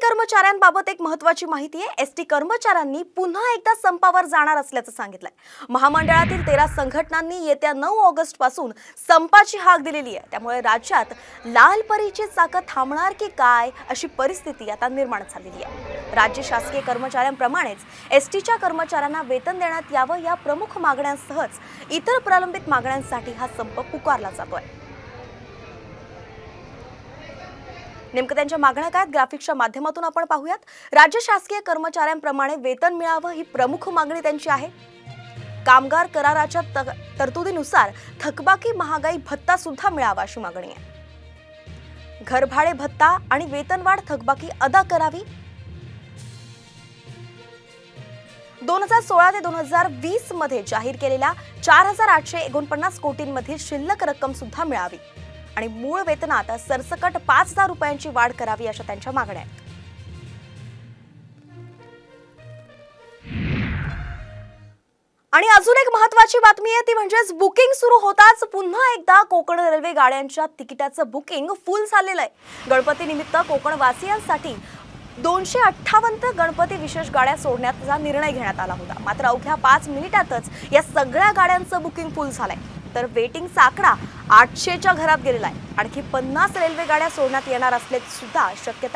कर्मचाऱ्यांबाबत एक महत्त्वाची माहिती आहे। एसटी कर्मचाऱ्यांनी पुन्हा एकदा संपावर जाणार असल्याचं सांगितलंय। महामंडळातील 13 संघटनांनी येत्या 9 ऑगस्ट पासून संपाची हाक दिलेली आहे। त्यामुळे राज्यात लाल परीची चाकं थांबणार की काय अशी परिस्थिती आता निर्माण झालेली आहे। राज्य शासकीय कर्मचाऱ्यांप्रमाणेच एसटीच्या कर्मचाऱ्यांना वेतन देण्यात यावं या प्रमुख मागण्यांसहच इतर प्रलंबित मागण्यांसाठी हा संप पुकारला जातोय। नेमकं त्यांच्या मागण्या काय ग्राफिक्सच्या माध्यमातून आपण पाहूयात। राज्य शासकीय कर्मचाऱ्यांप्रमाणे वेतन मिळावं ही प्रमुख मागणी त्यांची आहे। कामगार कराराच्या तरतुदीनुसार थकबाकी महागाई भत्ता सुद्धा मिळावा अशी मागणी आहे। घरभाडे भत्ता आणि वेतनवाढ थकबाकी अदा करावी। 2016 ते 2020 मध्ये जाहीर केलेल्या 4849 कोटींमधील शिल्लक रक्कम सुद्धा मिळावी आणि मूळ वेतनात सरसकट 5000 रुपयांची वाढ करावी अशा त्यांच्या मागण्या आहेत। आणि अजून एक महत्त्वाची बातमी आहे ती म्हणजे बुकिंग सुरू होताच पुन्हा एकदा कोकण रेल्वे गाड्यांच्या तिकिटाचं बुकिंग फुल झालेलं आहे। गणपती निमित्त कोकणवासियांसाठी 258 गणपती विशेष गाड्या सोडण्याचा निर्णय घेण्यात आला होता। मात्र अवघ्या 5 मिनिटातच या सगळ्या गाड्यांचं बुकिंग फुल झालंय। तर वेटिंगचा आकडा 800च्या घरात गेलेला आहे। आणखी 50 रेल्वे गाड्या सोडण्यात येणार असल्याची सुद्धा शक्यता